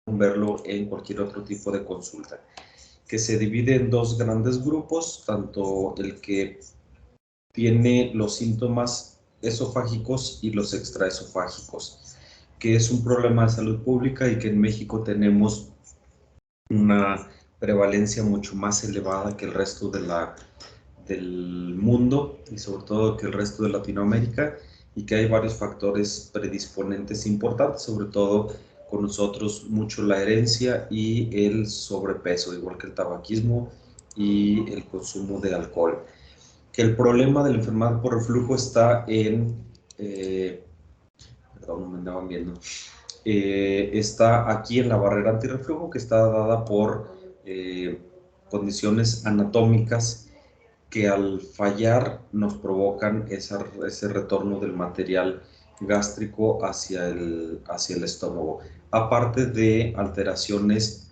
verlo en cualquier otro tipo de consulta, que se divide en dos grandes grupos, tanto el que tiene los síntomas esofágicos y los extraesofágicos, que es un problema de salud pública y que en México tenemos una prevalencia mucho más elevada que el resto del mundo y sobre todo que el resto de Latinoamérica, y que hay varios factores predisponentes importantes, sobre todo con nosotros mucho la herencia y el sobrepeso, igual que el tabaquismo y el consumo de alcohol. Que el problema de la enfermedad por reflujo está en, perdón, me andaban viendo, está aquí en la barrera antirreflujo, que está dada por condiciones anatómicas que al fallar nos provocan ese retorno del material gástrico hacia el estómago, aparte de alteraciones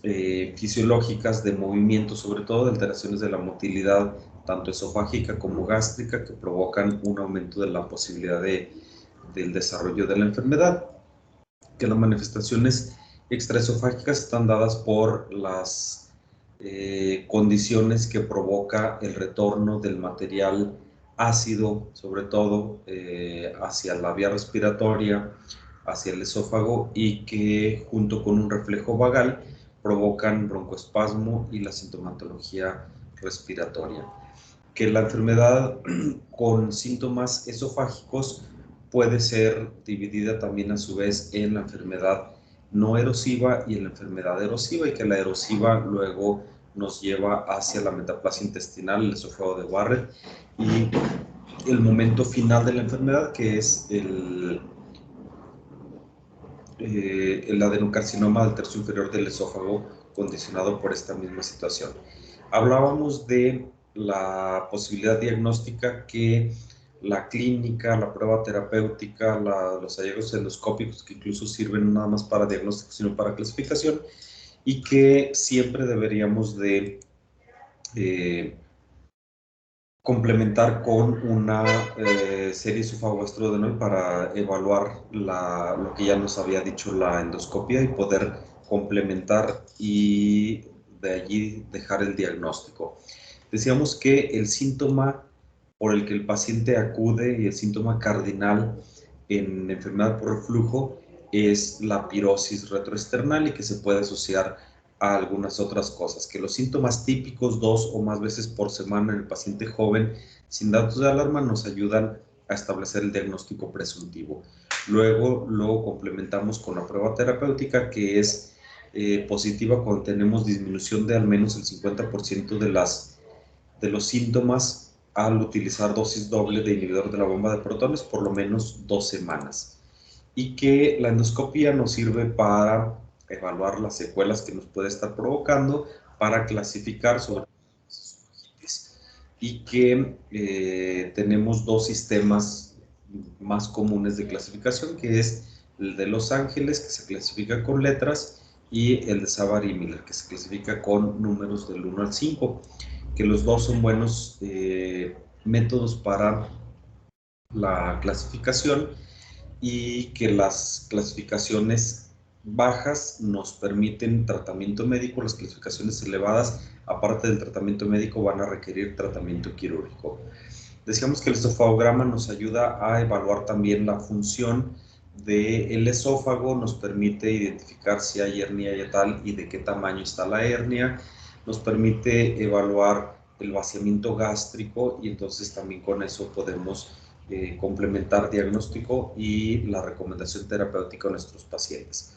fisiológicas de movimiento, sobre todo de alteraciones de la motilidad, tanto esofágica como gástrica, que provocan un aumento de la posibilidad del desarrollo de la enfermedad. Que las manifestaciones extraesofágicas están dadas por las condiciones que provoca el retorno del material ácido, sobre todo hacia la vía respiratoria, hacia el esófago, y que junto con un reflejo vagal provocan broncoespasmo y la sintomatología respiratoria. Que la enfermedad con síntomas esofágicos puede ser dividida también a su vez en la enfermedad no erosiva y en la enfermedad erosiva, y que la erosiva luego nos lleva hacia la metaplasia intestinal, el esófago de Barrett, y el final de la enfermedad, que es el adenocarcinoma del tercio inferior del esófago, condicionado por esta misma situación. Hablábamos de la posibilidad diagnóstica, que la clínica, la prueba terapéutica, los hallazgos endoscópicos, que incluso sirven no nada más para diagnóstico, sino para clasificación, y que siempre deberíamos de complementar con una serie esofágico-gastrodenal para evaluar lo que ya nos había dicho la endoscopia y poder complementar y de allí dejar el diagnóstico. Decíamos que el síntoma por el que el paciente acude y el síntoma cardinal en enfermedad por reflujo es la pirosis retroesternal, y que se puede asociar a algunas otras cosas, que los síntomas típicos 2 o más veces por semana en el paciente joven sin datos de alarma nos ayudan a establecer el diagnóstico presuntivo. Luego lo complementamos con la prueba terapéutica, que es positiva cuando tenemos disminución de al menos el 50% de los síntomas al utilizar dosis doble de inhibidor de la bomba de protones por lo menos 2 semanas. Y que la endoscopia nos sirve para evaluar las secuelas que nos puede estar provocando, para clasificar sobre y que tenemos dos sistemas más comunes de clasificación, que es el de Los Ángeles, que se clasifica con letras, y el de Savary y Miller, que se clasifica con números del 1 al 5, que los dos son buenos métodos para la clasificación, y que las clasificaciones bajas nos permiten tratamiento médico, las clasificaciones elevadas, aparte del tratamiento médico, van a requerir tratamiento quirúrgico. Decíamos que el esofagograma nos ayuda a evaluar también la función del esófago, nos permite identificar si hay hernia yatal y de qué tamaño está la hernia, nos permite evaluar el vaciamiento gástrico, y entonces también con eso podemos complementar diagnóstico y la recomendación terapéutica a nuestros pacientes.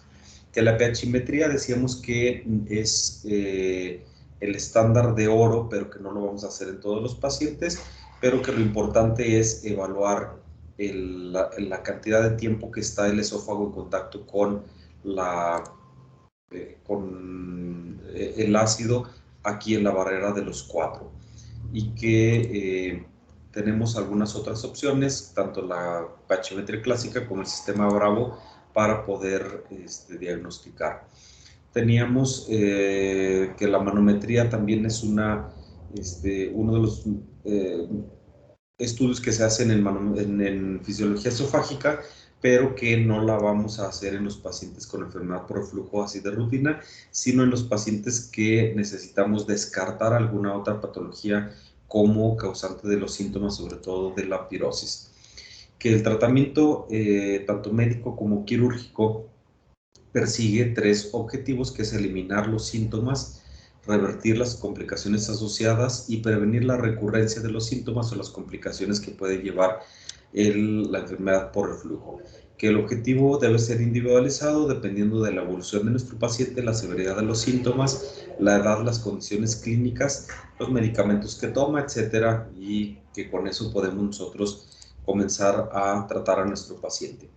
Que la pHimetría decíamos que es el estándar de oro, pero que no lo vamos a hacer en todos los pacientes, pero que lo importante es evaluar la cantidad de tiempo que está el esófago en contacto con el ácido aquí en la barrera de los 4, y que tenemos algunas otras opciones, tanto la pHimetría clásica como el sistema Bravo, para poder diagnosticar. Teníamos que la manometría también es uno de los estudios que se hacen en fisiología esofágica, pero que no la vamos a hacer en los pacientes con enfermedad por reflujo así de rutina, sino en los pacientes que necesitamos descartar alguna otra patología como causante de los síntomas, sobre todo de la pirosis. Que el tratamiento, tanto médico como quirúrgico, persigue 3 objetivos, que es eliminar los síntomas, revertir las complicaciones asociadas y prevenir la recurrencia de los síntomas o las complicaciones que puede llevar la enfermedad por reflujo. Que el objetivo debe ser individualizado dependiendo de la evolución de nuestro paciente, la severidad de los síntomas, la edad, las condiciones clínicas, los medicamentos que toma, etcétera, y que con eso podemos nosotros comenzar a tratar a nuestro paciente.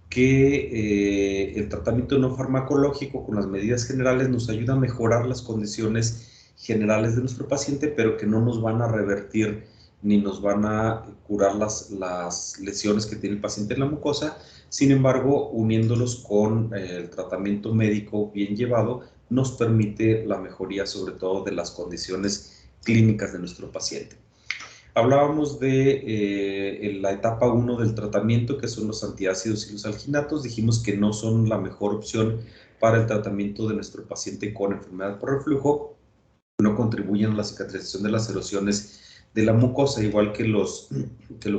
Que el tratamiento no farmacológico con las medidas generales nos ayuda a mejorar las condiciones generales de nuestro paciente, pero que no nos van a revertir ni nos van a curar las lesiones que tiene el paciente en la mucosa. Sin embargo, uniéndolos con el tratamiento médico bien llevado, nos permite la mejoría sobre todo de las condiciones clínicas de nuestro paciente. Hablábamos de la etapa 1 del tratamiento, que son los antiácidos y los alginatos. Dijimos que no son la mejor opción para el tratamiento de nuestro paciente con enfermedad por reflujo. No contribuyen a la cicatrización de las erosiones de la mucosa, igual que lo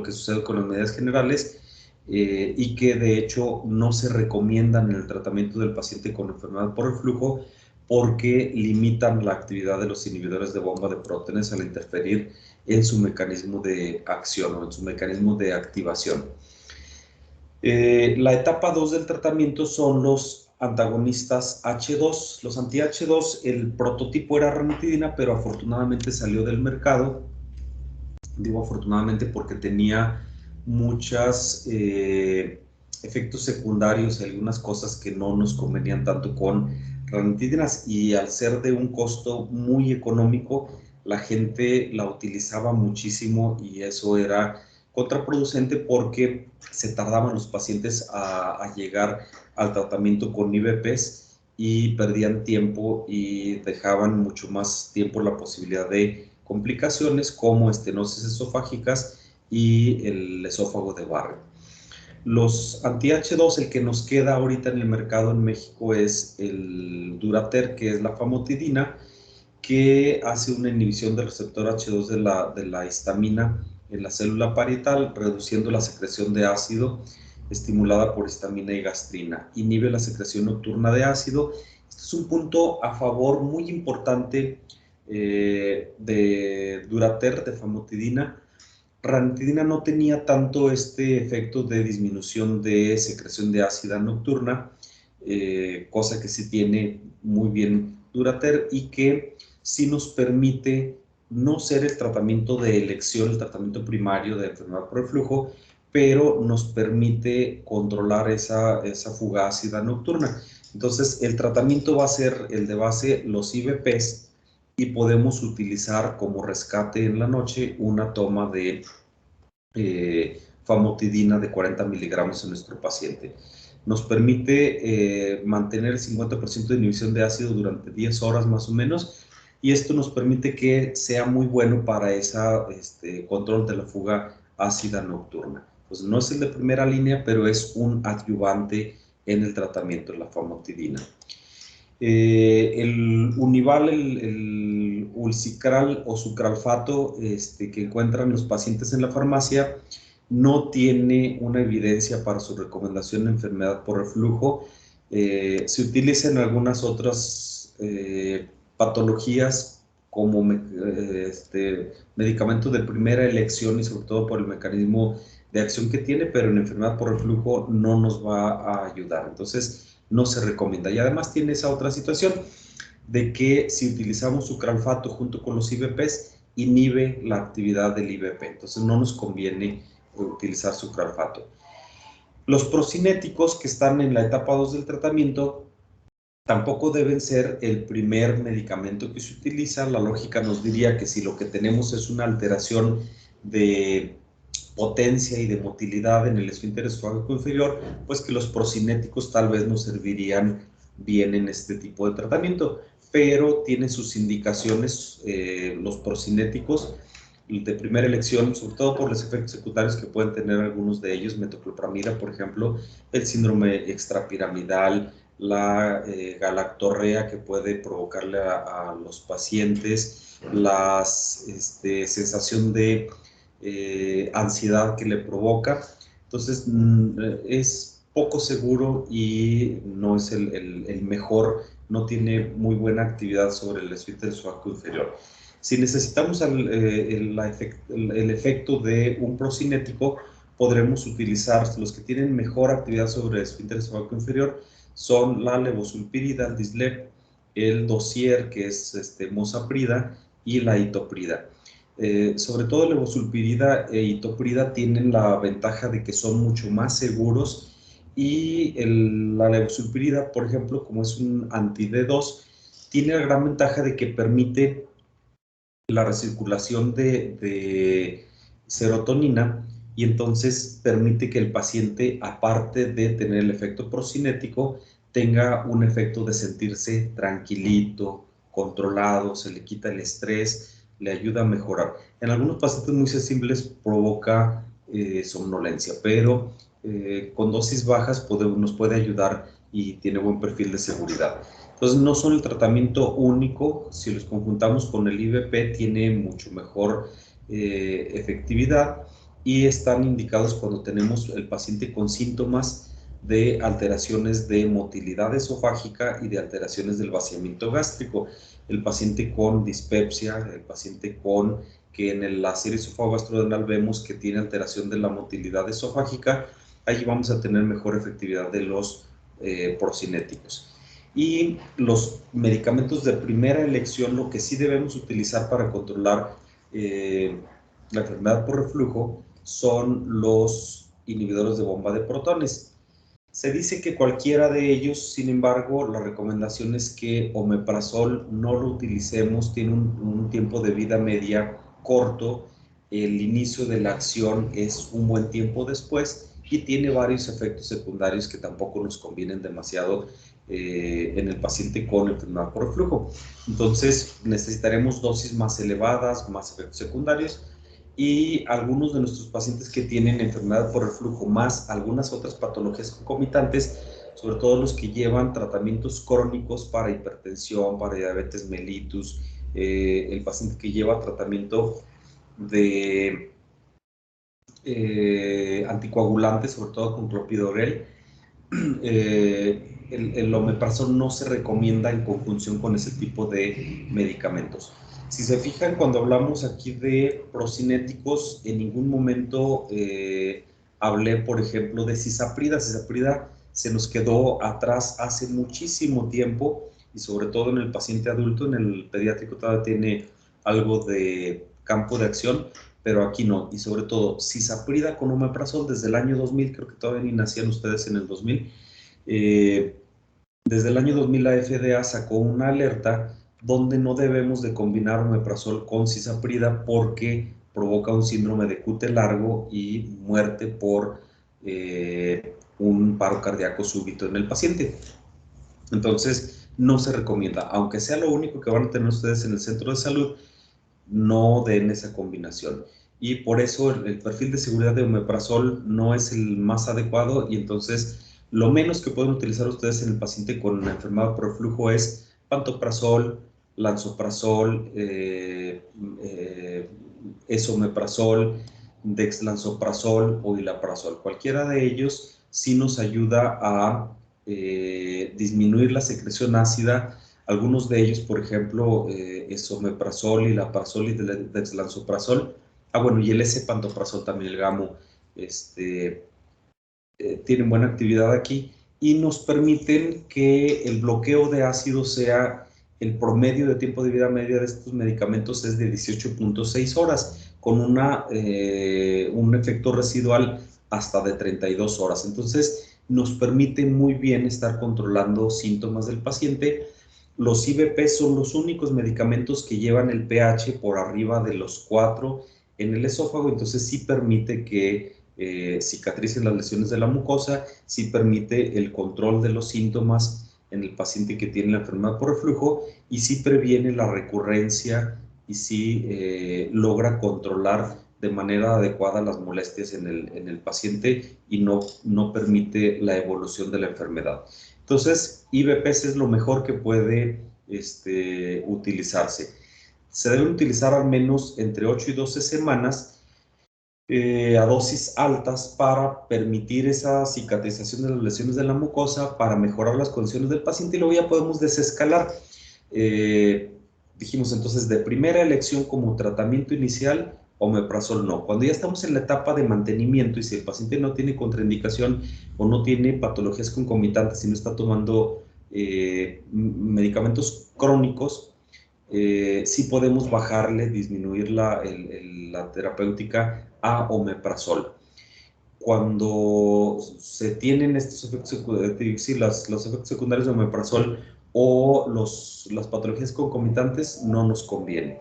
que sucede con las medidas generales, y que de hecho no se recomiendan en el tratamiento del paciente con enfermedad por reflujo porque limitan la actividad de los inhibidores de bomba de proteínas al interferir en su mecanismo de acción o en su mecanismo de activación. La etapa 2 del tratamiento son los antagonistas H2. Los anti-H2, el prototipo era ranitidina, pero afortunadamente salió del mercado. Digo afortunadamente porque tenía muchos efectos secundarios y algunas cosas que no nos convenían tanto con ranitidinas, y al ser de un costo muy económico, la gente la utilizaba muchísimo y eso era contraproducente porque se tardaban los pacientes a llegar al tratamiento con IVPs y perdían tiempo y dejaban mucho más tiempo la posibilidad de complicaciones como estenosis esofágicas y el esófago de Barrett. Los anti-H2, el que nos queda ahorita en el mercado en México es el Durater, que es la famotidina, que hace una inhibición del receptor H2 de la histamina en la célula parietal, reduciendo la secreción de ácido estimulada por histamina y gastrina. Inhibe la secreción nocturna de ácido. Este es un punto a favor muy importante de Durater, de famotidina. Ranitidina no tenía tanto este efecto de disminución de secreción de ácida nocturna, cosa que sí tiene muy bien Durater y que sí nos permite no ser el tratamiento de elección, el tratamiento primario de enfermedad por reflujo, pero nos permite controlar esa fuga ácida nocturna. Entonces, el tratamiento va a ser el de base los IVPs y podemos utilizar como rescate en la noche una toma de famotidina de 40 miligramos en nuestro paciente. Nos permite mantener el 50% de inhibición de ácido durante 10 horas más o menos, y esto nos permite que sea muy bueno para ese control de la fuga ácida nocturna. Pues no es el de primera línea, pero es un adyuvante en el tratamiento de la famotidina. El Unival, el Ulcicral o sucralfato que encuentran los pacientes en la farmacia no tiene una evidencia para su recomendación en enfermedad por reflujo. Se utiliza en algunas otras patologías como medicamento de primera elección y sobre todo por el mecanismo de acción que tiene, pero en enfermedad por reflujo no nos va a ayudar. Entonces, no se recomienda. Y además tiene esa otra situación de que si utilizamos sucralfato junto con los IVPs, inhibe la actividad del IVP. Entonces no nos conviene utilizar sucralfato. Los procinéticos que están en la etapa 2 del tratamiento tampoco deben ser el primer medicamento que se utiliza. La lógica nos diría que si lo que tenemos es una alteración de potencia y de motilidad en el esfínter esofágico inferior, pues que los procinéticos tal vez nos servirían bien en este tipo de tratamiento, pero tienen sus indicaciones los procinéticos de primera elección, sobre todo por los efectos secundarios que pueden tener algunos de ellos, metoclopramida, por ejemplo, el síndrome extrapiramidal, la galactorrea que puede provocarle a los pacientes, la sensación de ansiedad que le provoca. Entonces, es poco seguro y no es el mejor, no tiene muy buena actividad sobre el esfínter esofágico inferior. Si necesitamos el efecto de un procinético, podremos utilizar los que tienen mejor actividad sobre el esfínter esofágico inferior, son la levosulpirida, el Dislep, el Dossier, que es mosaprida, y la itoprida. Sobre todo levosulpirida e itoprida tienen la ventaja de que son mucho más seguros, y la levosulpirida, por ejemplo, como es un anti-D2, tiene la gran ventaja de que permite la recirculación de serotonina, y entonces permite que el paciente, aparte de tener el efecto procinético, tenga un efecto de sentirse tranquilito, controlado, se le quita el estrés, le ayuda a mejorar. En algunos pacientes muy sensibles provoca somnolencia, pero con dosis bajas nos puede ayudar y tiene buen perfil de seguridad. Entonces no son el tratamiento único, si los conjuntamos con el IVP tiene mucho mejor efectividad, y están indicados cuando tenemos el paciente con síntomas de alteraciones de motilidad esofágica y de alteraciones del vaciamiento gástrico. El paciente con dispepsia, el paciente que en la serie esofágico-gastrodenal vemos que tiene alteración de la motilidad esofágica, ahí vamos a tener mejor efectividad de los procinéticos. Y los medicamentos de primera elección, lo que sí debemos utilizar para controlar la enfermedad por reflujo, son los inhibidores de bomba de protones. Se dice que cualquiera de ellos, sin embargo, la recomendación es que omeprazol no lo utilicemos, tiene un tiempo de vida media corto, el inicio de la acción es un buen tiempo después, y tiene varios efectos secundarios que tampoco nos convienen demasiado en el paciente con enfermedad por reflujo. Entonces necesitaremos dosis más elevadas, más efectos secundarios, y algunos de nuestros pacientes que tienen enfermedad por reflujo más algunas otras patologías concomitantes, sobre todo los que llevan tratamientos crónicos para hipertensión, para diabetes mellitus, el paciente que lleva tratamiento de anticoagulantes, sobre todo con clopidogrel, el omeprazol no se recomienda en conjunción con ese tipo de medicamentos. Si se fijan, cuando hablamos aquí de procinéticos, en ningún momento hablé, por ejemplo, de cisaprida. Cisaprida se nos quedó atrás hace muchísimo tiempo, y sobre todo en el paciente adulto. En el pediátrico todavía tiene algo de campo de acción, pero aquí no. Y sobre todo, cisaprida con omeprazol desde el año 2000, creo que todavía ni nacían ustedes en el 2000. Desde el año 2000 la FDA sacó una alerta donde no debemos de combinar omeprazol con cisaprida porque provoca un síndrome de QT largo y muerte por un paro cardíaco súbito en el paciente. Entonces, no se recomienda, aunque sea lo único que van a tener ustedes en el centro de salud, no den esa combinación. Y por eso el perfil de seguridad de omeprazol no es el más adecuado, y entonces lo menos que pueden utilizar ustedes en el paciente con una enfermedad por reflujo es pantoprazol, lansoprazol, esomeprazol, dexlansoprazol o ilaprazol. Cualquiera de ellos sí nos ayuda a disminuir la secreción ácida. Algunos de ellos, por ejemplo, esomeprazol, ilaprazol y dexlansoprazol. Bueno, y el S-pantoprazol también, el GAMO, tienen buena actividad aquí y nos permiten que el bloqueo de ácido sea, el promedio de tiempo de vida media de estos medicamentos es de 18.6 horas, con un efecto residual hasta de 32 horas. Entonces, nos permite muy bien estar controlando síntomas del paciente. Los IVP son los únicos medicamentos que llevan el pH por arriba de los 4 en el esófago, entonces sí permite que cicatricen las lesiones de la mucosa, sí permite el control de los síntomas en el paciente que tiene la enfermedad por reflujo, y sí previene la recurrencia y sí logra controlar de manera adecuada las molestias en el paciente y no permite la evolución de la enfermedad. Entonces, IVPs es lo mejor que puede utilizarse. Se deben utilizar al menos entre 8 y 12 semanas a dosis altas para permitir esa cicatrización de las lesiones de la mucosa, para mejorar las condiciones del paciente y luego ya podemos desescalar. Dijimos entonces de primera elección como tratamiento inicial, omeprazol no. Cuando ya estamos en la etapa de mantenimiento y si el paciente no tiene contraindicación o no tiene patologías concomitantes y no está tomando medicamentos crónicos, sí podemos bajarle, disminuir la terapéutica a omeprazol. Cuando se tienen estos efectos secundarios, sí, los efectos secundarios de omeprazol o las patologías concomitantes, no nos conviene.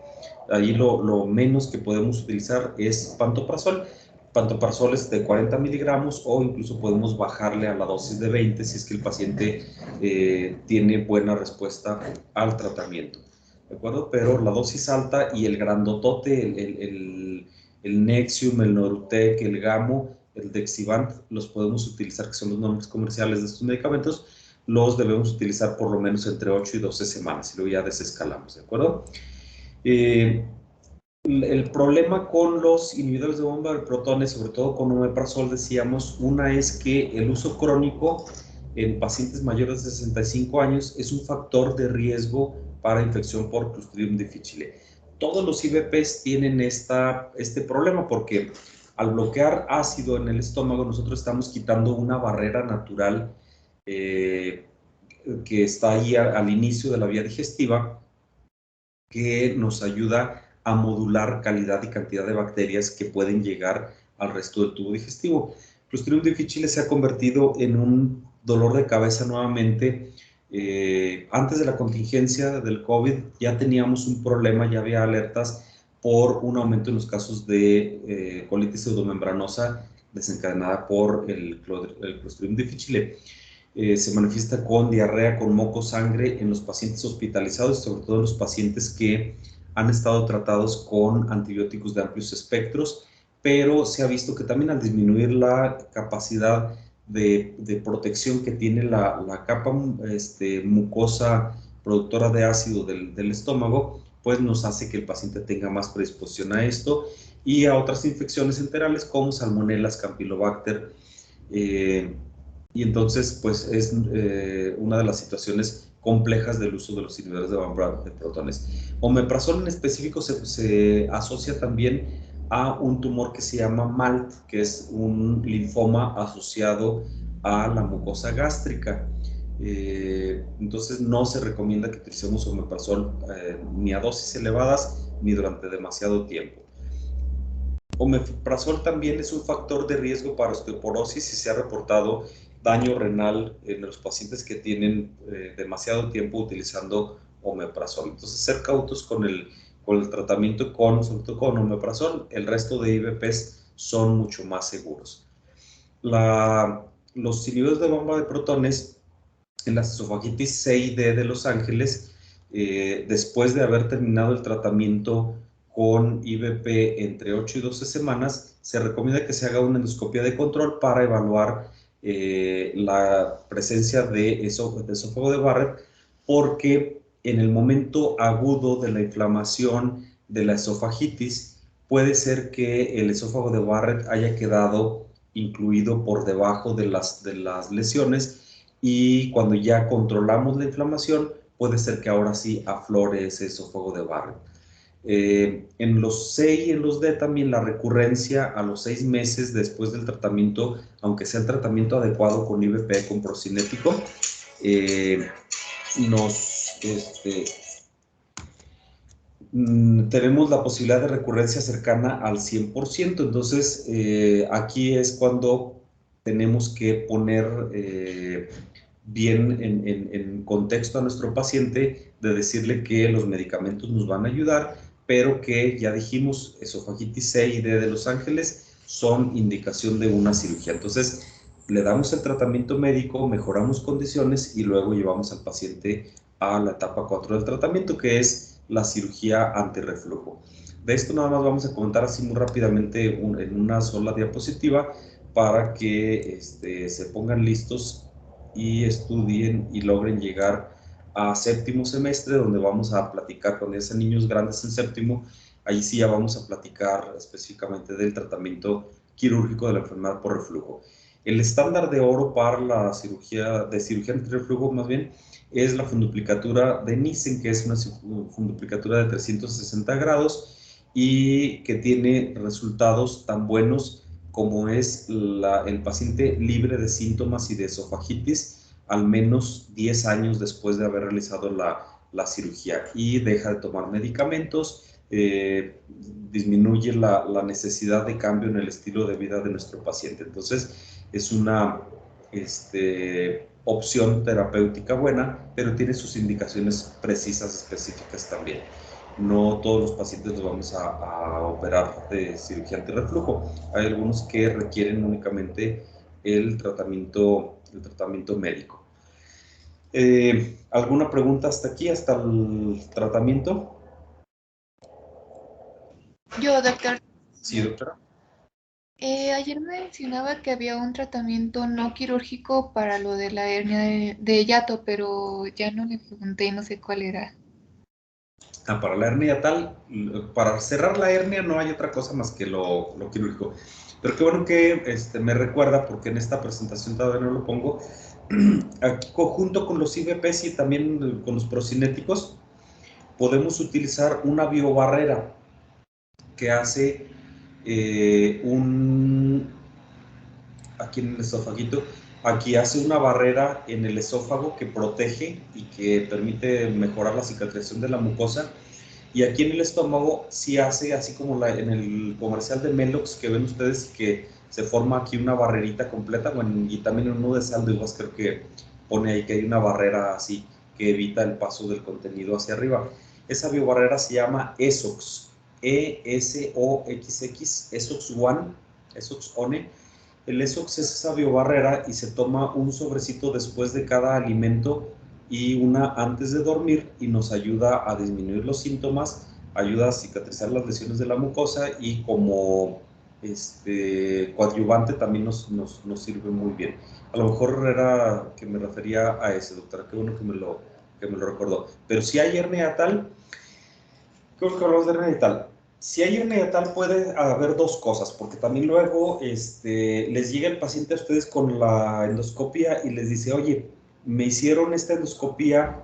Ahí lo menos que podemos utilizar es pantoprazol. Pantoprazol es de 40 miligramos o incluso podemos bajarle a la dosis de 20 si es que el paciente tiene buena respuesta al tratamiento. ¿De acuerdo? Pero la dosis alta y el grandotote, el Nexium, el Norutec, el Gamo, el Dexivant, los podemos utilizar, que son los nombres comerciales de estos medicamentos, los debemos utilizar por lo menos entre 8 y 12 semanas y luego ya desescalamos, ¿de acuerdo? El problema con los inhibidores de bomba de protones, sobre todo con omeprazol, decíamos, una es que el uso crónico en pacientes mayores de 65 años es un factor de riesgo para infección por Clostridium difficile. Todos los IVPs tienen este problema porque al bloquear ácido en el estómago nosotros estamos quitando una barrera natural que está ahí al inicio de la vía digestiva que nos ayuda a modular calidad y cantidad de bacterias que pueden llegar al resto del tubo digestivo. Clostridium difficile se ha convertido en un dolor de cabeza nuevamente. Antes de la contingencia del COVID ya teníamos un problema, ya había alertas por un aumento en los casos de colitis pseudomembranosa desencadenada por el Clostridium difficile. Se manifiesta con diarrea, con moco, sangre en los pacientes hospitalizados, sobre todo en los pacientes que han estado tratados con antibióticos de amplios espectros, pero se ha visto que también al disminuir la capacidad de protección que tiene la capa mucosa productora de ácido del estómago, pues nos hace que el paciente tenga más predisposición a esto y a otras infecciones enterales como Salmonellas, Campylobacter, y entonces, pues es una de las situaciones complejas del uso de los inhibidores de bomba de protones. Omeprazol en específico se asocia también a un tumor que se llama MALT, que es un linfoma asociado a la mucosa gástrica. Entonces, no se recomienda que utilicemos omeprazol ni a dosis elevadas ni durante demasiado tiempo. Omeprazol también es un factor de riesgo para osteoporosis y se ha reportado daño renal en los pacientes que tienen demasiado tiempo utilizando omeprazol. Entonces, ser cautos con el tratamiento sobre todo con omeprazol. El resto de IVPs son mucho más seguros. Los inhibidores de bomba de protones en las esofagitis C y D de Los Ángeles, después de haber terminado el tratamiento con IVP entre 8 y 12 semanas, se recomienda que se haga una endoscopia de control para evaluar la presencia de esófago de Barrett, porque en el momento agudo de la inflamación de la esofagitis, puede ser que el esófago de Barrett haya quedado incluido por debajo de las lesiones y cuando ya controlamos la inflamación, puede ser que ahora sí aflore ese esófago de Barrett. En los C y en los D también la recurrencia a los 6 meses después del tratamiento, aunque sea el tratamiento adecuado con IVP, con procinético, tenemos la posibilidad de recurrencia cercana al 100%. Entonces, aquí es cuando tenemos que poner bien en contexto a nuestro paciente, de decirle que los medicamentos nos van a ayudar, pero que ya dijimos, esofagitis C y D de Los Ángeles son indicación de una cirugía. Entonces, le damos el tratamiento médico, mejoramos condiciones y luego llevamos al paciente a la etapa 4 del tratamiento, que es la cirugía antirreflujo. De esto nada más vamos a comentar así muy rápidamente en una sola diapositiva para que se pongan listos y estudien y logren llegar a séptimo semestre, donde vamos a platicar con esos niños grandes en séptimo. Ahí sí ya vamos a platicar específicamente del tratamiento quirúrgico de la enfermedad por reflujo. El estándar de oro para la cirugía antirreflujo, más bien, es la funduplicatura de Nissen, que es una funduplicatura de 360 grados y que tiene resultados tan buenos como es el paciente libre de síntomas y de esofagitis al menos 10 años después de haber realizado la cirugía, y deja de tomar medicamentos, disminuye la necesidad de cambio en el estilo de vida de nuestro paciente. Entonces, es una opción terapéutica buena, pero tiene sus indicaciones precisas, específicas también. No todos los pacientes los vamos a operar de cirugía antirreflujo. Hay algunos que requieren únicamente el tratamiento médico. ¿Alguna pregunta hasta aquí, hasta el tratamiento? Yo, doctor. Sí, doctora. Ayer mencionaba que había un tratamiento no quirúrgico para lo de la hernia de hiato, pero ya no le pregunté, no sé cuál era. Para la hernia tal, para cerrar la hernia no hay otra cosa más que lo quirúrgico. Pero qué bueno que me recuerda, porque en esta presentación todavía no lo pongo. Aquí, junto con los IVPs y también con los procinéticos, podemos utilizar una biobarrera que hace aquí en el esofagito, aquí hace una barrera en el esófago que protege y que permite mejorar la cicatrización de la mucosa. Y aquí en el estómago sí hace, así como en el comercial de Melox que ven ustedes, que se forma aquí una barrerita completa, bueno, y también en uno de sal de uvas creo que pone ahí que hay una barrera así que evita el paso del contenido hacia arriba. Esa biobarrera se llama ESOX, ESOXX, ESOX1, ESOX-ONE. El ESOX es esa biobarrera y se toma un sobrecito después de cada alimento y una antes de dormir, y nos ayuda a disminuir los síntomas, ayuda a cicatrizar las lesiones de la mucosa, y como coadyuvante también nos sirve muy bien. A lo mejor era que me refería a ese, doctora, qué bueno que me lo recordó. Pero si hay hernia tal, creo que hablamos de hernia tal. Si hay hernia tal, puede haber dos cosas, porque también luego les llega el paciente a ustedes con la endoscopia y les dice, oye, me hicieron esta endoscopia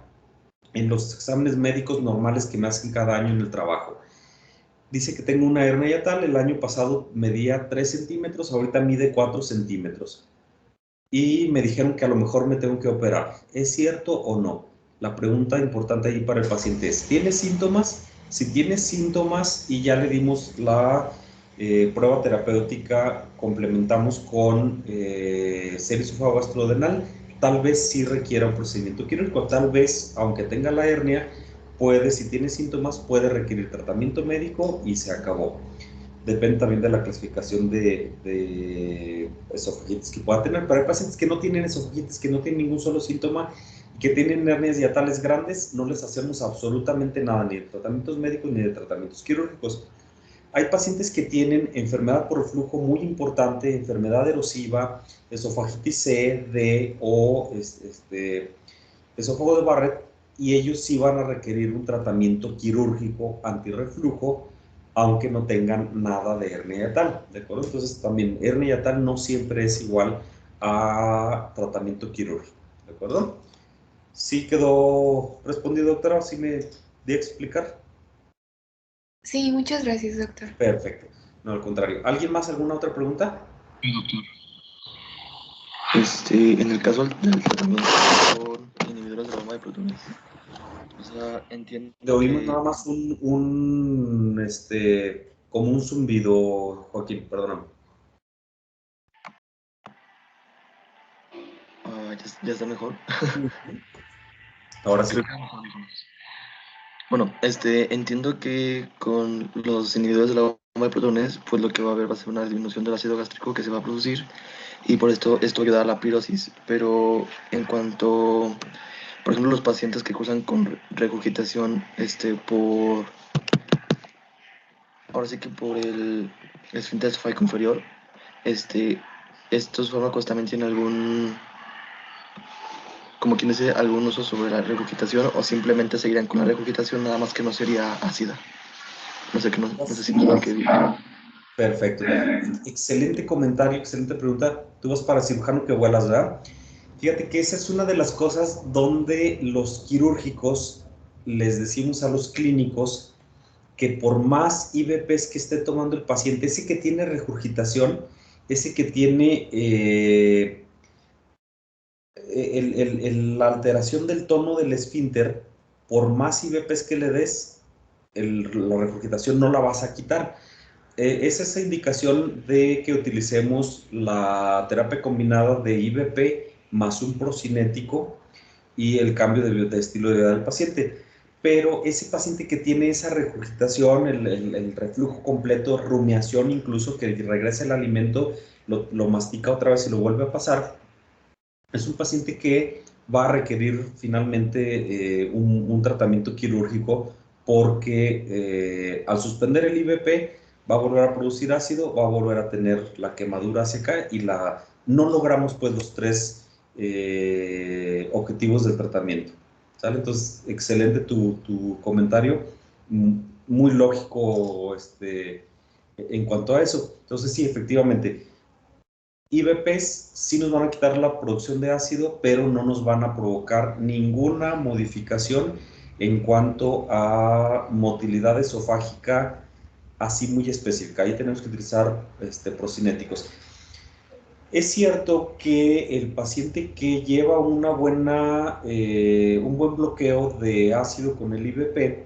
en los exámenes médicos normales que me hacen cada año en el trabajo. Dice que tengo una hernia yatal, el año pasado medía 3 centímetros, ahorita mide 4 centímetros. Y me dijeron que a lo mejor me tengo que operar. ¿Es cierto o no? La pregunta importante ahí para el paciente es, ¿tiene síntomas? Si tiene síntomas y ya le dimos la prueba terapéutica, complementamos con serosófago gastrodenal, tal vez sí requiera un procedimiento quirúrgico, tal vez, aunque tenga la hernia, si tiene síntomas, puede requerir tratamiento médico y se acabó. Depende también de la clasificación de esofagitis que pueda tener, pero hay pacientes que no tienen esofagitis, que no tienen ningún solo síntoma, que tienen hernias hiatales grandes, no les hacemos absolutamente nada, ni de tratamientos médicos ni de tratamientos quirúrgicos. Hay pacientes que tienen enfermedad por reflujo muy importante, enfermedad erosiva, esofagitis C, D o esófago de Barrett, y ellos sí van a requerir un tratamiento quirúrgico antirreflujo, aunque no tengan nada de hernia yatal, ¿de acuerdo? Entonces también hernia yatal no siempre es igual a tratamiento quirúrgico, ¿de acuerdo? ¿Sí quedó respondido, doctora? ¿Sí me di a explicar? Sí, muchas gracias, doctor. Perfecto. No, al contrario. ¿Alguien más? ¿Alguna otra pregunta? Sí, doctor. En el caso del tratamiento por inhibidores de la bomba de protones, o sea, entiendo Le oímos que... nada más como un zumbido, Joaquín, perdóname. ya está mejor. Ahora sí. Creo que mejor. Bueno, entiendo que con los inhibidores de la bomba de protones, pues lo que va a haber va a ser una disminución del ácido gástrico que se va a producir, y por esto ayuda a la pirosis. Pero en cuanto Por ejemplo, los pacientes que cursan con regurgitación ahora sí que por el esfínter esofágico inferior, este, estos fármacos también tienen como quien dice, algún uso sobre la regurgitación o simplemente seguirán con la regurgitación, nada más que no sería ácida. No sé si me expliqué bien. Perfecto. Excelente comentario, excelente pregunta. Tú vas para cirujano que vuelas, ¿verdad? Fíjate que esa es una de las cosas donde los quirúrgicos les decimos a los clínicos que por más IVPs que esté tomando el paciente, ese que tiene regurgitación, ese que tiene la alteración del tono del esfínter, por más IVPs que le des, la regurgitación no la vas a quitar. Es esa indicación de que utilicemos la terapia combinada de IVP más un procinético y el cambio de estilo de vida del paciente. Pero ese paciente que tiene esa regurgitación, el reflujo completo, rumiación incluso, que regresa el alimento, lo mastica otra vez y lo vuelve a pasar, es un paciente que va a requerir finalmente un tratamiento quirúrgico porque al suspender el IVP va a volver a producir ácido, va a volver a tener la quemadura seca y no logramos pues los tres objetivos del tratamiento. ¿Sale? Entonces, excelente tu comentario, muy lógico en cuanto a eso. Entonces, sí, efectivamente, IVPs sí nos van a quitar la producción de ácido, pero no nos van a provocar ninguna modificación en cuanto a motilidad esofágica así muy específica. Ahí tenemos que utilizar procinéticos. Es cierto que el paciente que lleva un buen bloqueo de ácido con el IVP,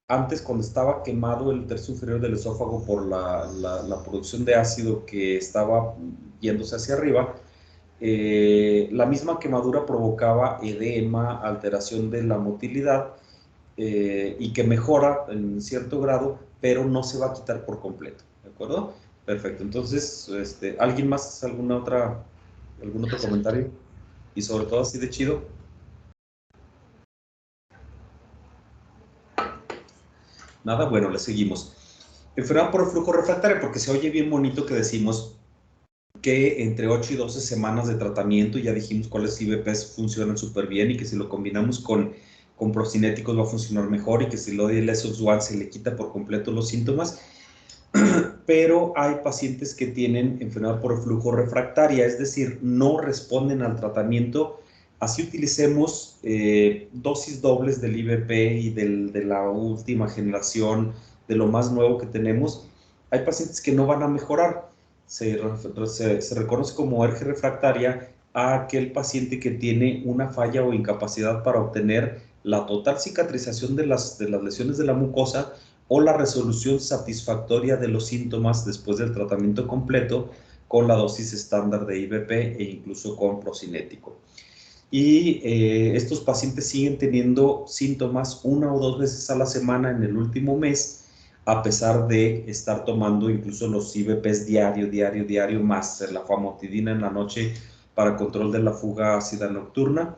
antes cuando estaba quemado el tercio inferior del esófago por la producción de ácido que estaba yéndose hacia arriba, la misma quemadura provocaba edema, alteración de la motilidad y que mejora en cierto grado, pero no se va a quitar por completo, ¿de acuerdo? Perfecto, entonces, ¿alguien más, algún otro comentario? Y sobre todo así de chido. Nada, bueno, le seguimos. Enfermedad por reflujo refractario, porque se oye bien bonito que decimos que entre 8 y 12 semanas de tratamiento, ya dijimos cuáles IVPs funcionan súper bien y que si lo combinamos con procinéticos va a funcionar mejor y que si lo de Lesox-1 se le quita por completo los síntomas, pero hay pacientes que tienen enfermedad por reflujo refractaria, es decir, no responden al tratamiento. Así utilicemos dosis dobles del IVP y de la última generación, de lo más nuevo que tenemos. Hay pacientes que no van a mejorar. Se reconoce como ERG refractaria a aquel paciente que tiene una falla o incapacidad para obtener la total cicatrización de las lesiones de la mucosa o la resolución satisfactoria de los síntomas después del tratamiento completo con la dosis estándar de IVP e incluso con procinético. Y estos pacientes siguen teniendo síntomas 1 o 2 veces a la semana en el último mes, a pesar de estar tomando incluso los IVPs diario, más la famotidina en la noche para control de la fuga ácida nocturna,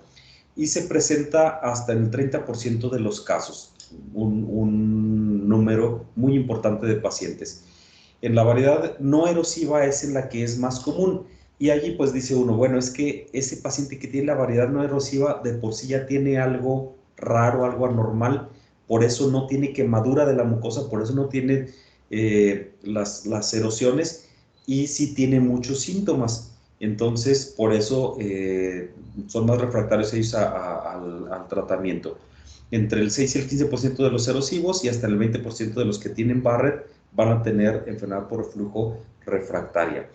y se presenta hasta en el 30% de los casos, un número muy importante de pacientes. En la variedad no erosiva es en la que es más común, y allí pues dice uno, bueno, es que ese paciente que tiene la variedad no erosiva de por sí ya tiene algo raro, algo anormal, por eso no tiene quemadura de la mucosa, por eso no tiene las erosiones y sí tiene muchos síntomas. Entonces, por eso son más refractarios ellos al tratamiento. Entre el 6 y el 15% de los erosivos y hasta el 20% de los que tienen Barrett van a tener enfermedad por reflujo refractaria.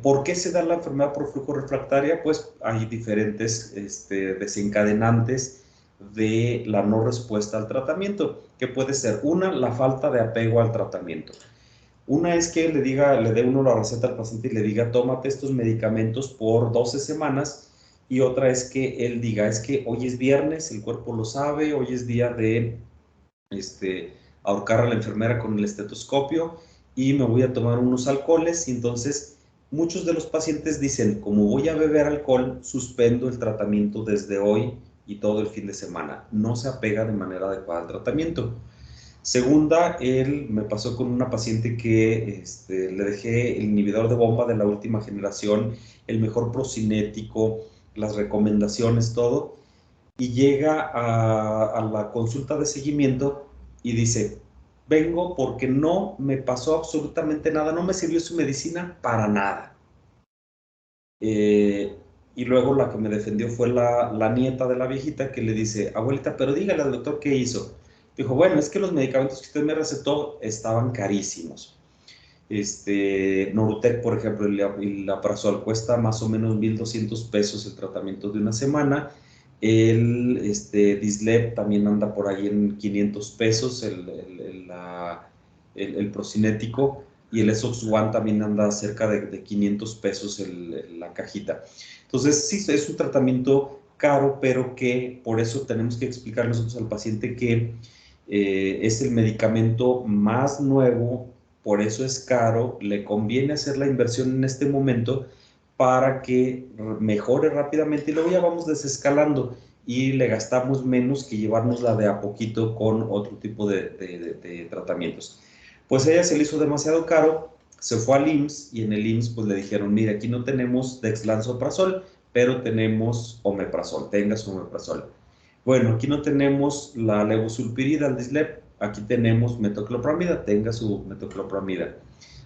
¿Por qué se da la enfermedad por reflujo refractaria? Pues hay diferentes desencadenantes de la no respuesta al tratamiento, que puede ser una, la falta de apego al tratamiento. Una es que le dé uno la receta al paciente y le diga, tómate estos medicamentos por 12 semanas, y otra es que él diga, es que hoy es viernes, el cuerpo lo sabe, hoy es día de ahorcar a la enfermera con el estetoscopio y me voy a tomar unos alcoholes, y entonces muchos de los pacientes dicen, como voy a beber alcohol, suspendo el tratamiento desde hoy y todo el fin de semana. No se apega de manera adecuada al tratamiento. Segunda, me pasó con una paciente que le dejé el inhibidor de bomba de la última generación, el mejor procinético, las recomendaciones, todo, y llega a la consulta de seguimiento y dice, vengo porque no me pasó absolutamente nada, no me sirvió su medicina para nada. Y luego la que me defendió fue la nieta de la viejita, que le dice, abuelita, pero dígale al doctor qué hizo. Dijo, bueno, es que los medicamentos que usted me recetó estaban carísimos. Norutec, por ejemplo, el Laprazol cuesta más o menos 1,200 pesos el tratamiento de una semana. El Dislep también anda por ahí en 500 pesos, el procinético, y el Esox One también anda cerca de 500 pesos la cajita. Entonces, sí, es un tratamiento caro, pero que por eso tenemos que explicar nosotros al paciente que es el medicamento más nuevo, por eso es caro, le conviene hacer la inversión en este momento para que mejore rápidamente y luego ya vamos desescalando y le gastamos menos que llevárnosla de a poquito con otro tipo de tratamientos. Pues a ella se le hizo demasiado caro, se fue al IMSS y en el IMSS pues le dijeron, mire, aquí no tenemos dexlansoprazol, pero tenemos omeprazol, tenga su omeprazol. Bueno, aquí no tenemos la levosulpirida, el Dislep, aquí tenemos metoclopramida, tenga su metoclopramida.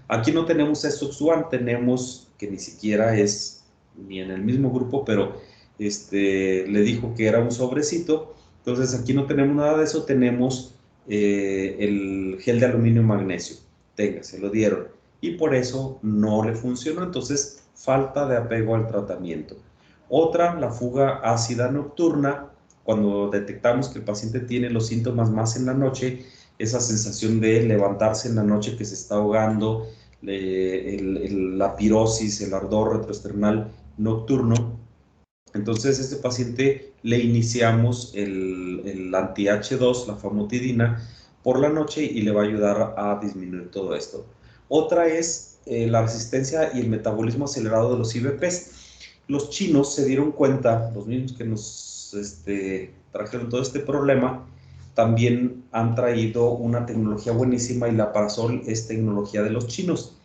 Aquí no tenemos Esoxuan, tenemos, que ni siquiera es ni en el mismo grupo, pero le dijo que era un sobrecito, entonces aquí no tenemos nada de eso, tenemos el gel de aluminio y magnesio, tenga, se lo dieron, y por eso no le funcionó, entonces falta de apego al tratamiento. Otra, la fuga ácida nocturna, cuando detectamos que el paciente tiene los síntomas más en la noche, esa sensación de levantarse en la noche que se está ahogando, la pirosis, el ardor retroesternal nocturno. Entonces, a este paciente le iniciamos el anti-H2, la famotidina, por la noche y le va a ayudar a disminuir todo esto. Otra es la resistencia y el metabolismo acelerado de los IBPs. Los chinos se dieron cuenta, los mismos que nos trajeron todo este problema, también han traído una tecnología buenísima y la Parasol es tecnología de los chinos.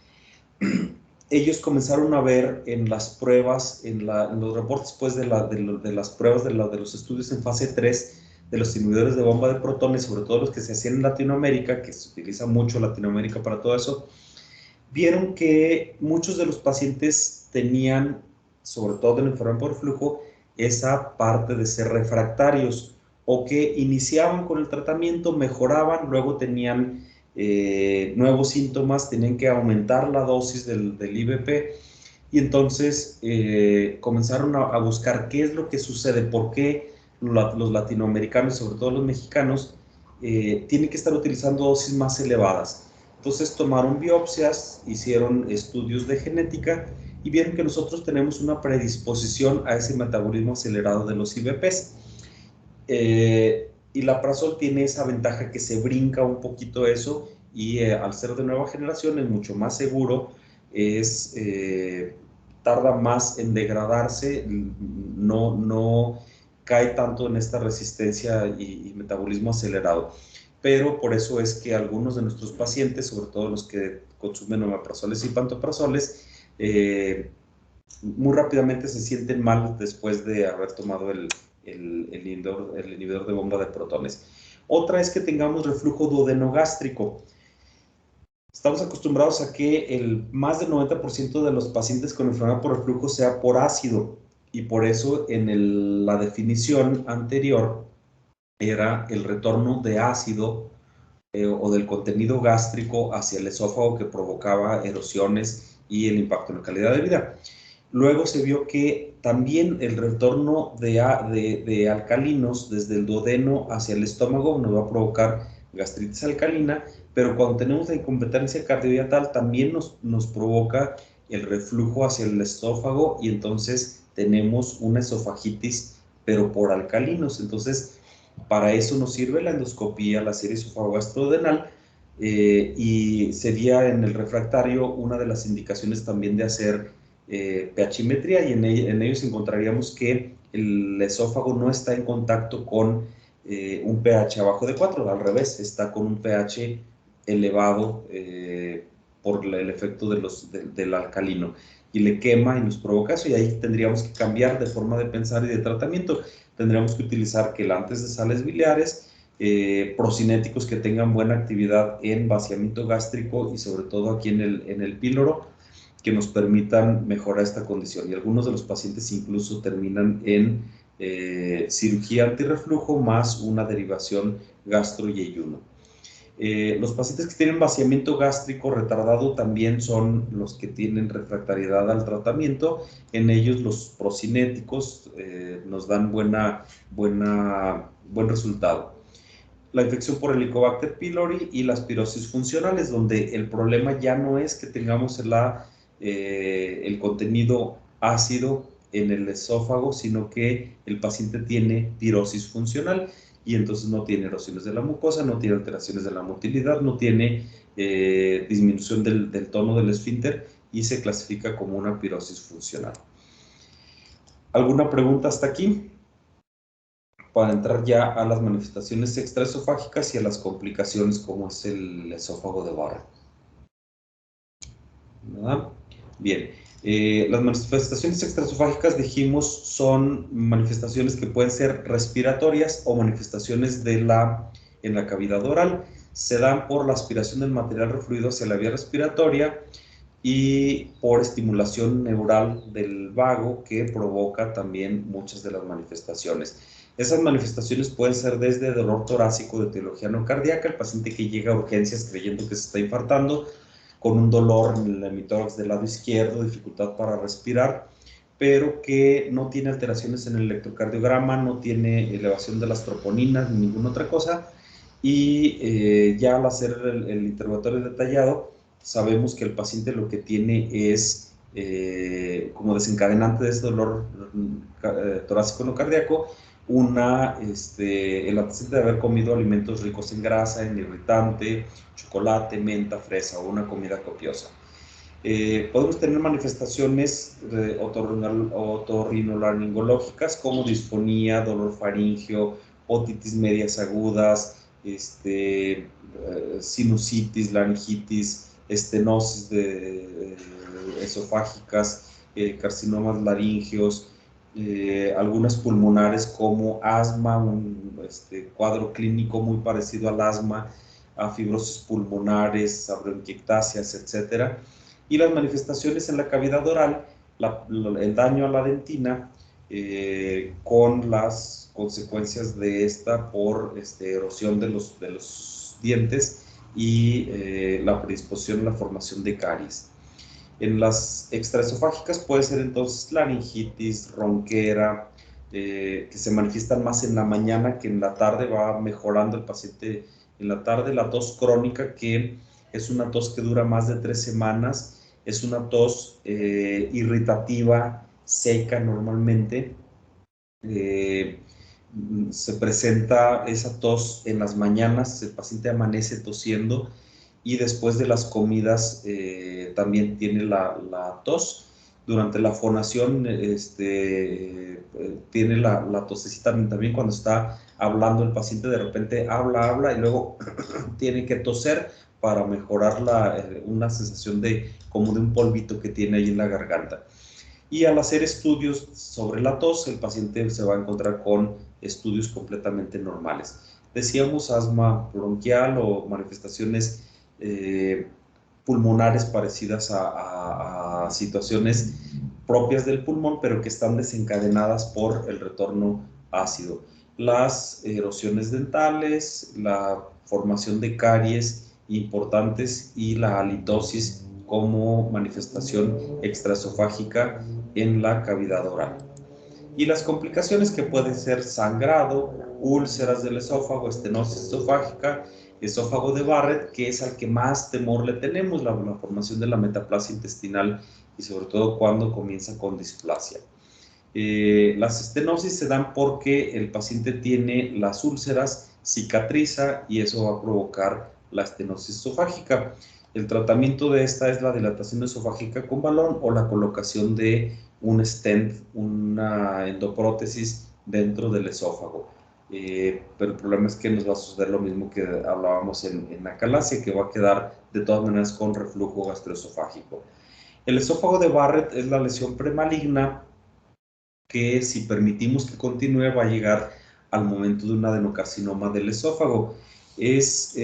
Ellos comenzaron a ver en las pruebas, en los reportes pues, de las pruebas de los estudios en fase 3 de los inhibidores de bomba de protones, sobre todo los que se hacían en Latinoamérica, que se utiliza mucho Latinoamérica para todo eso, vieron que muchos de los pacientes tenían, sobre todo en enfermedad por flujo, esa parte de ser refractarios o que iniciaban con el tratamiento, mejoraban, luego tenían nuevos síntomas, tenían que aumentar la dosis del IBP y entonces comenzaron a buscar qué es lo que sucede, por qué los latinoamericanos, sobre todo los mexicanos, tienen que estar utilizando dosis más elevadas. Entonces tomaron biopsias, hicieron estudios de genética y vieron que nosotros tenemos una predisposición a ese metabolismo acelerado de los IBPs. Y la Prazol tiene esa ventaja que se brinca un poquito eso y al ser de nueva generación es mucho más seguro, tarda más en degradarse, no cae tanto en esta resistencia y metabolismo acelerado. Pero por eso es que algunos de nuestros pacientes, sobre todo los que consumen omeprazoles y pantoprazoles, muy rápidamente se sienten mal después de haber tomado el inhibidor de bomba de protones. Otra es que tengamos reflujo duodenogástrico. Estamos acostumbrados a que más del 90% de los pacientes con enfermedad por reflujo sea por ácido y por eso en la definición anterior era el retorno de ácido o del contenido gástrico hacia el esófago que provocaba erosiones y el impacto en la calidad de vida. Luego se vio que también el retorno de alcalinos desde el duodeno hacia el estómago nos va a provocar gastritis alcalina, pero cuando tenemos la incompetencia cardiohiatal también nos provoca el reflujo hacia el esófago y entonces tenemos una esofagitis, pero por alcalinos. Entonces, para eso nos sirve la endoscopía, la serie esofagogastrodenal, y sería en el refractario una de las indicaciones también de hacer pHimetría y en ellos encontraríamos que el esófago no está en contacto con un pH abajo de 4, al revés, está con un pH elevado por el efecto del alcalino, y le quema y nos provoca eso, y ahí tendríamos que cambiar de forma de pensar y de tratamiento. Tendríamos que utilizar quelantes de sales biliares, procinéticos que tengan buena actividad en vaciamiento gástrico y sobre todo aquí en el píloro, que nos permitan mejorar esta condición. Y algunos de los pacientes incluso terminan en cirugía antirreflujo más una derivación gastro-yeyuno. Los pacientes que tienen vaciamiento gástrico retardado también son los que tienen refractariedad al tratamiento. En ellos los procinéticos nos dan buen resultado. La infección por Helicobacter pylori y las pirosis funcionales, donde el problema ya no es que tengamos el contenido ácido en el esófago, sino que el paciente tiene pirosis funcional y entonces no tiene erosiones de la mucosa, no tiene alteraciones de la motilidad, no tiene disminución del tono del esfínter y se clasifica como una pirosis funcional. ¿Alguna pregunta hasta aquí? Para entrar ya a las manifestaciones extraesofágicas y a las complicaciones como es el esófago de Barrett. ¿Verdad? Bien, las manifestaciones extraesofágicas, dijimos, son manifestaciones que pueden ser respiratorias o manifestaciones en la cavidad oral. Se dan por la aspiración del material refluido hacia la vía respiratoria y por estimulación neural del vago, que provoca también muchas de las manifestaciones. Esas manifestaciones pueden ser desde dolor torácico de etiología no cardíaca, el paciente que llega a urgencias creyendo que se está infartando, con un dolor en el hemitórax del lado izquierdo, dificultad para respirar, pero que no tiene alteraciones en el electrocardiograma, no tiene elevación de las troponinas ni ninguna otra cosa, y ya al hacer el interrogatorio detallado, sabemos que el paciente lo que tiene es, como desencadenante de ese dolor torácico no cardíaco, el antecedente de haber comido alimentos ricos en grasa, en irritante, chocolate, menta, fresa o una comida copiosa. Podemos tener manifestaciones otorrinolaringológicas como disfonía, dolor faríngeo, otitis medias agudas, sinusitis, laringitis, estenosis esofágicas, carcinomas laríngeos, algunas pulmonares como asma, un cuadro clínico muy parecido al asma, a fibrosis pulmonares, a bronquiectasias, etc. Y las manifestaciones en la cavidad oral, el daño a la dentina, con las consecuencias de esta por erosión de los dientes y la predisposición a la formación de caries. En las extraesofágicas puede ser entonces laringitis, ronquera, que se manifiestan más en la mañana que en la tarde, va mejorando el paciente en la tarde. La tos crónica, que es una tos que dura más de 3 semanas, es una tos irritativa, seca normalmente. Se presenta esa tos en las mañanas, el paciente amanece tosiendo y después de las comidas también tiene la tos. Durante la fonación tiene la tosecita también cuando está hablando el paciente, de repente habla y luego tiene que toser para mejorar una sensación como de un polvito que tiene ahí en la garganta. Y al hacer estudios sobre la tos, el paciente se va a encontrar con estudios completamente normales. Decíamos asma bronquial o manifestaciones pulmonares parecidas a situaciones propias del pulmón, pero que están desencadenadas por el retorno ácido. Las erosiones dentales, la formación de caries importantes y la halitosis como manifestación extraesofágica en la cavidad oral. Y las complicaciones que pueden ser sangrado, úlceras del esófago, estenosis esofágica, esófago de Barrett, que es al que más temor le tenemos, la formación de la metaplasia intestinal y sobre todo cuando comienza con displasia. Las estenosis se dan porque el paciente tiene las úlceras, cicatriza y eso va a provocar la estenosis esofágica. El tratamiento de esta es la dilatación esofágica con balón o la colocación de un stent, una endoprótesis dentro del esófago. Pero el problema es que nos va a suceder lo mismo que hablábamos en acalasia, que va a quedar de todas maneras con reflujo gastroesofágico. El esófago de Barrett es la lesión premaligna que, si permitimos que continúe, va a llegar al momento de un adenocarcinoma del esófago. Es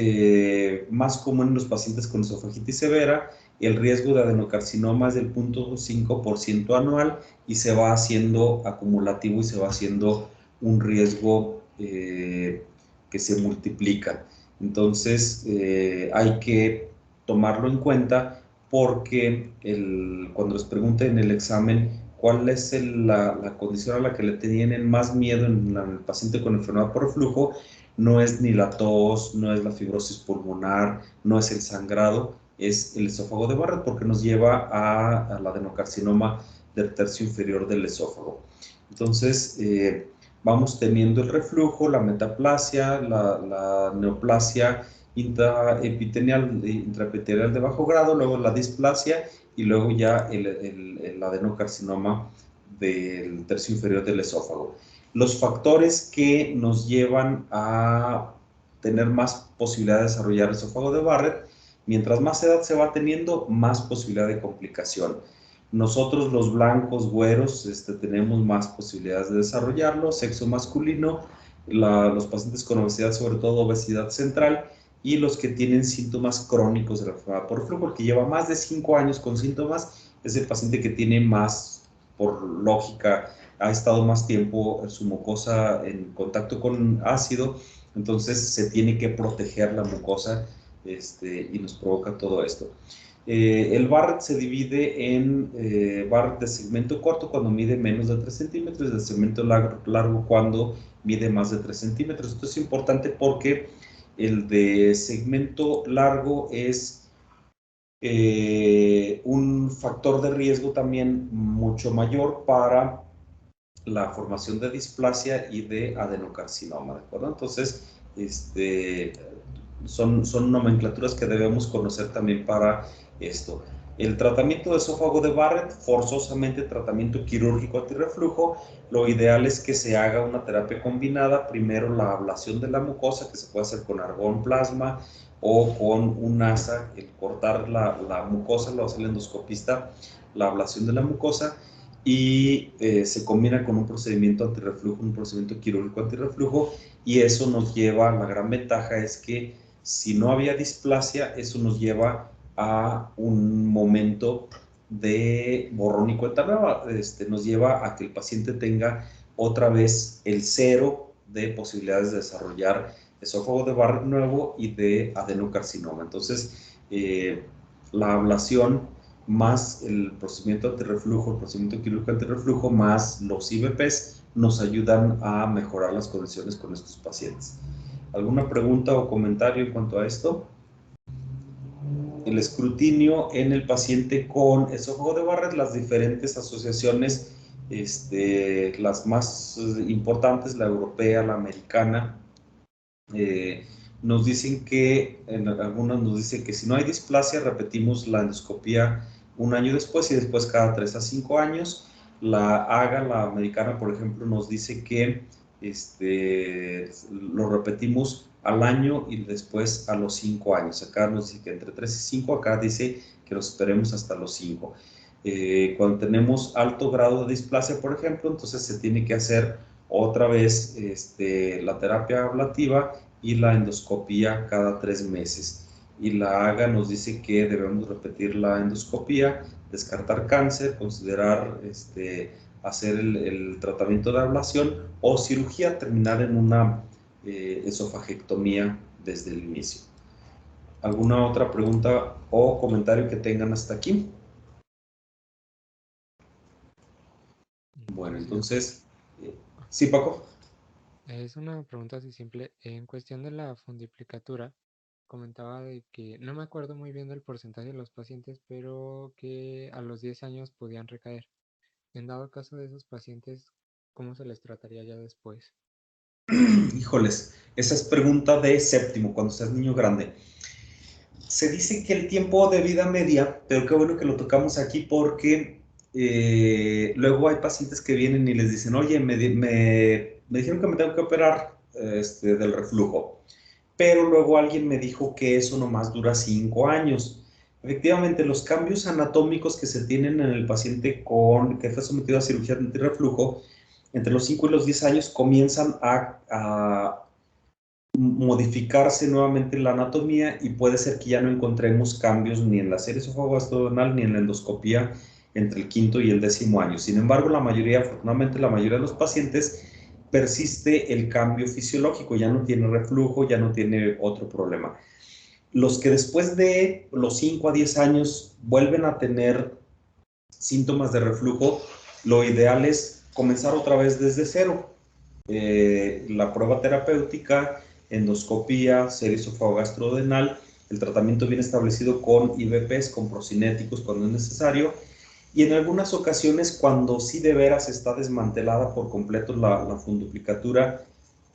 más común en los pacientes con esofagitis severa. El riesgo de adenocarcinoma es del 0.5% anual y se va haciendo acumulativo y se va haciendo un riesgo que se multiplica. Entonces, hay que tomarlo en cuenta porque cuando les pregunten en el examen cuál es la condición a la que le tienen más miedo en el paciente con enfermedad por reflujo, no es ni la tos, no es la fibrosis pulmonar, no es el sangrado, es el esófago de Barrett, porque nos lleva al adenocarcinoma del tercio inferior del esófago. Entonces, vamos teniendo el reflujo, la metaplasia, la neoplasia intraepitelial de bajo grado, luego la displasia y luego ya el adenocarcinoma del tercio inferior del esófago. Los factores que nos llevan a tener más posibilidad de desarrollar esófago de Barrett, mientras más edad se va teniendo, más posibilidad de complicación. Nosotros los blancos, güeros, tenemos más posibilidades de desarrollarlo, sexo masculino, los pacientes con obesidad, sobre todo obesidad central, y los que tienen síntomas crónicos de la enfermedad por reflujo, que lleva más de 5 años con síntomas, es el paciente que tiene más, por lógica, ha estado más tiempo su mucosa en contacto con ácido, entonces se tiene que proteger la mucosa y nos provoca todo esto. El Barrett se divide en Barrett de segmento corto cuando mide menos de 3 centímetros y de segmento largo cuando mide más de 3 centímetros. Esto es importante porque el de segmento largo es un factor de riesgo también mucho mayor para la formación de displasia y de adenocarcinoma, ¿de acuerdo? Entonces, son nomenclaturas que debemos conocer también para esto. El tratamiento de esófago de Barrett, forzosamente tratamiento quirúrgico antirreflujo. Lo ideal es que se haga una terapia combinada, primero la ablación de la mucosa, que se puede hacer con argón plasma o con un asa, el cortar la mucosa, lo hace el endoscopista, la ablación de la mucosa, y se combina con un procedimiento antirreflujo, un procedimiento quirúrgico antirreflujo, y eso nos lleva, la gran ventaja es que si no había displasia, eso nos lleva a un momento de borrón y cuenta nueva, nos lleva a que el paciente tenga otra vez el cero de posibilidades de desarrollar esófago de Barrett nuevo y de adenocarcinoma. Entonces, la ablación más el procedimiento antirreflujo, el procedimiento quirúrgico antirreflujo, más los IVPs, nos ayudan a mejorar las condiciones con estos pacientes. ¿Alguna pregunta o comentario en cuanto a esto? El escrutinio en el paciente con esófago de Barrett, las diferentes asociaciones, las más importantes, la europea, la americana, nos dicen que, algunas nos dicen que si no hay displasia, repetimos la endoscopía un año después y después cada 3 a 5 años. La AGA, la americana, por ejemplo, nos dice que lo repetimos al año y después a los 5 años. Acá nos dice que entre 3 y 5, acá dice que los esperemos hasta los 5. Cuando tenemos alto grado de displasia, por ejemplo, entonces se tiene que hacer otra vez la terapia ablativa y la endoscopía cada 3 meses. Y la AGA nos dice que debemos repetir la endoscopía, descartar cáncer, considerar hacer el tratamiento de ablación o cirugía, terminar en una esofagectomía desde el inicio. ¿Alguna otra pregunta o comentario que tengan hasta aquí? Bueno, entonces, sí, Paco. Es una pregunta así simple. En cuestión de la fundiplicatura, comentaba de que no me acuerdo muy bien del porcentaje de los pacientes, pero que a los 10 años podían recaer. En dado caso de esos pacientes, ¿cómo se les trataría ya después? Híjoles, esa es pregunta de séptimo, cuando seas niño grande. Se dice que el tiempo de vida media, pero qué bueno que lo tocamos aquí porque luego hay pacientes que vienen y les dicen, oye, me dijeron que me tengo que operar del reflujo, pero luego alguien me dijo que eso nomás dura 5 años. Efectivamente, los cambios anatómicos que se tienen en el paciente que fue sometido a cirugía de antirreflujo, entre los 5 y los 10 años comienzan a modificarse nuevamente la anatomía y puede ser que ya no encontremos cambios ni en la serie esofágico-gastrodenal ni en la endoscopía entre el 5.º y el 10.º año. Sin embargo, afortunadamente, la mayoría de los pacientes persiste el cambio fisiológico, ya no tiene reflujo, ya no tiene otro problema. Los que después de los 5 a 10 años vuelven a tener síntomas de reflujo, lo ideal es comenzar otra vez desde cero. La prueba terapéutica, endoscopía, serie esofágico-gastrodenal, el tratamiento bien establecido con IVPs, con procinéticos cuando es necesario, y en algunas ocasiones cuando sí de veras está desmantelada por completo la funduplicatura,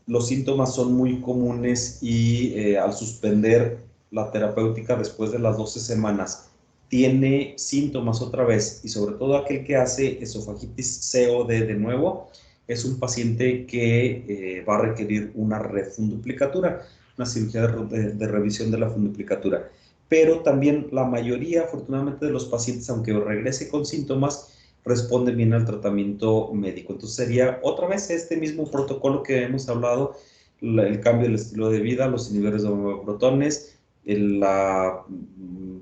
los síntomas son muy comunes y al suspender la terapéutica después de las 12 semanas, tiene síntomas otra vez, y sobre todo aquel que hace esofagitis COD de nuevo, es un paciente que va a requerir una refunduplicatura, una cirugía de revisión de la funduplicatura. Pero también la mayoría, afortunadamente, de los pacientes, aunque regrese con síntomas, responden bien al tratamiento médico. Entonces sería otra vez este mismo protocolo que hemos hablado, el cambio del estilo de vida, los inhibidores de bomba de protones, la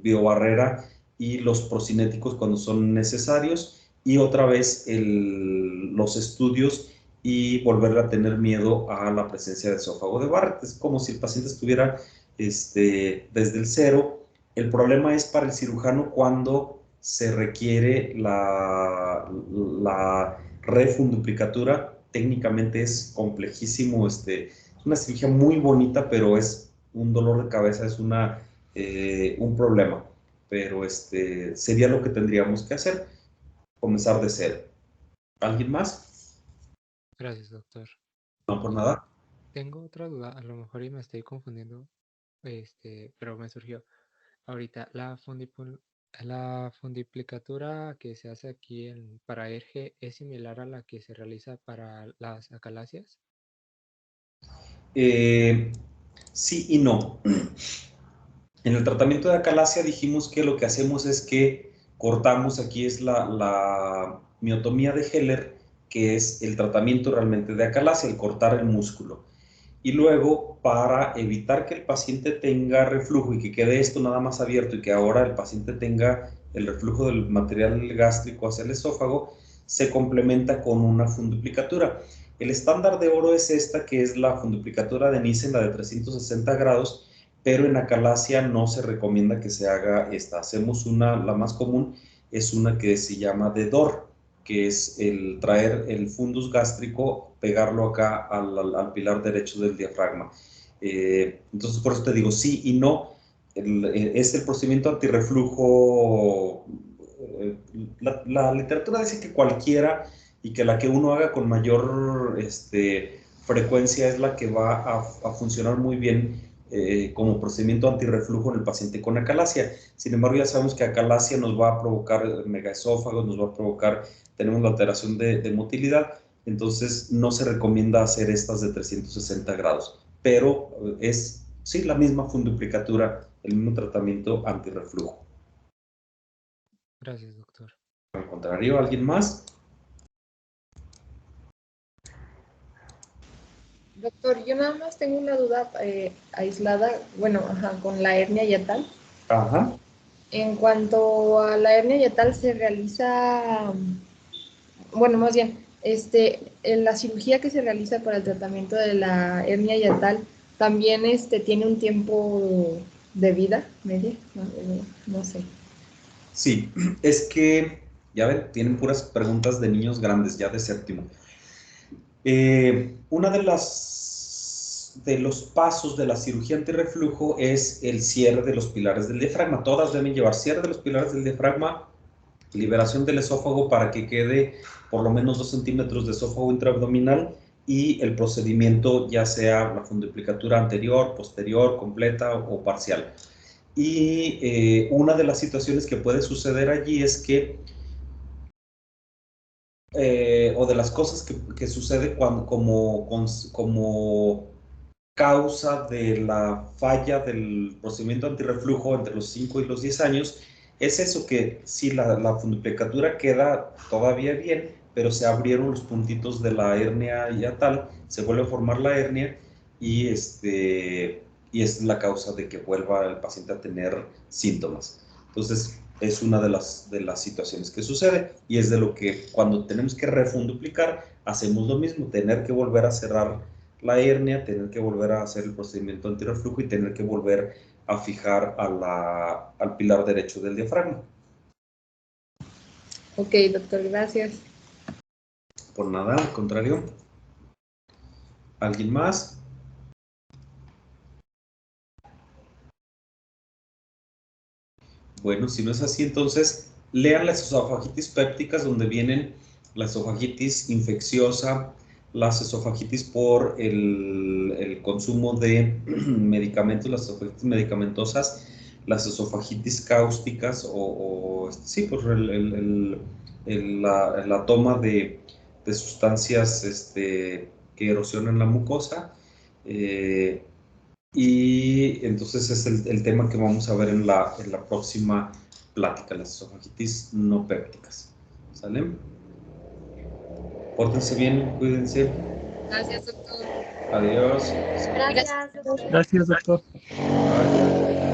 biobarrera y los procinéticos cuando son necesarios, y otra vez los estudios y volver a tener miedo a la presencia de esófago de Barrett. Es como si el paciente estuviera desde el cero. El problema es para el cirujano cuando se requiere la refunduplicatura. Técnicamente es complejísimo, es una cirugía muy bonita, pero es un dolor de cabeza, es un problema. Pero sería lo que tendríamos que hacer, comenzar de cero. ¿Alguien más? Gracias, doctor. No, por nada. Tengo otra duda, a lo mejor y me estoy confundiendo, pero me surgió. Ahorita, la fundiplicatura que se hace aquí para ERGE es similar a la que se realiza para las acalacias. Sí y no. En el tratamiento de acalasia dijimos que lo que hacemos es que cortamos, aquí es la miotomía de Heller, que es el tratamiento realmente de acalasia, el cortar el músculo. Y luego, para evitar que el paciente tenga reflujo y que quede esto nada más abierto y que ahora el paciente tenga el reflujo del material gástrico hacia el esófago, se complementa con una funduplicatura. El estándar de oro es esta, que es la funduplicatura de Nissen, la de 360 grados, pero en acalasia no se recomienda que se haga esta. Hacemos la más común es una que se llama de DOR, que es el traer el fundus gástrico, pegarlo acá al pilar derecho del diafragma. Entonces, por eso te digo sí y no. Es el procedimiento antirreflujo. La literatura dice que cualquiera, y que la que uno haga con mayor frecuencia es la que va a funcionar muy bien como procedimiento antirreflujo en el paciente con acalasia. Sin embargo, ya sabemos que acalasia nos va a provocar megaesófagos, nos va a provocar, tenemos la alteración de motilidad, entonces no se recomienda hacer estas de 360 grados, pero es sí la misma funduplicatura, el mismo tratamiento antirreflujo. Gracias, doctor. Al contrario, ¿alguien más? Doctor, yo nada más tengo una duda aislada, bueno, con la hernia yatal. Ajá. En cuanto a la hernia yatal se realiza, bueno, más bien, en la cirugía que se realiza para el tratamiento de la hernia yatal, también tiene un tiempo de vida media, no sé. Sí, es que, ya ven, tienen puras preguntas de niños grandes, ya de séptimo. Una de los pasos de la cirugía antirreflujo es el cierre de los pilares del diafragma. Todas deben llevar cierre de los pilares del diafragma, liberación del esófago para que quede por lo menos 2 centímetros de esófago intraabdominal, y el procedimiento ya sea la funduplicatura anterior, posterior, completa o parcial. Y una de las situaciones que puede suceder allí es que o de las cosas que sucede cuando, como causa de la falla del procedimiento antirreflujo entre los 5 y los 10 años, es eso que sí, la fundiplicatura queda todavía bien, pero se abrieron los puntitos de la hernia hiatal, se vuelve a formar la hernia y, y es la causa de que vuelva el paciente a tener síntomas. Entonces, es una de las situaciones que sucede y es de lo que cuando tenemos que refunduplicar, hacemos lo mismo, tener que volver a cerrar la hernia, tener que volver a hacer el procedimiento antirreflujo y tener que volver a fijar al pilar derecho del diafragma. Ok, doctor, gracias. Por nada, al contrario. ¿Alguien más? Bueno, si no es así, entonces lean las esofagitis pépticas, donde vienen la esofagitis infecciosa, las esofagitis por el consumo de medicamentos, las esofagitis medicamentosas, las esofagitis cáusticas sí, pues la toma de sustancias que erosionan la mucosa. Y entonces es el tema que vamos a ver en la próxima plática, las esofagitis no pépticas. ¿Sale? Pórtense bien, cuídense. Gracias, doctor. Adiós. Gracias, doctor. Gracias, doctor. Bye.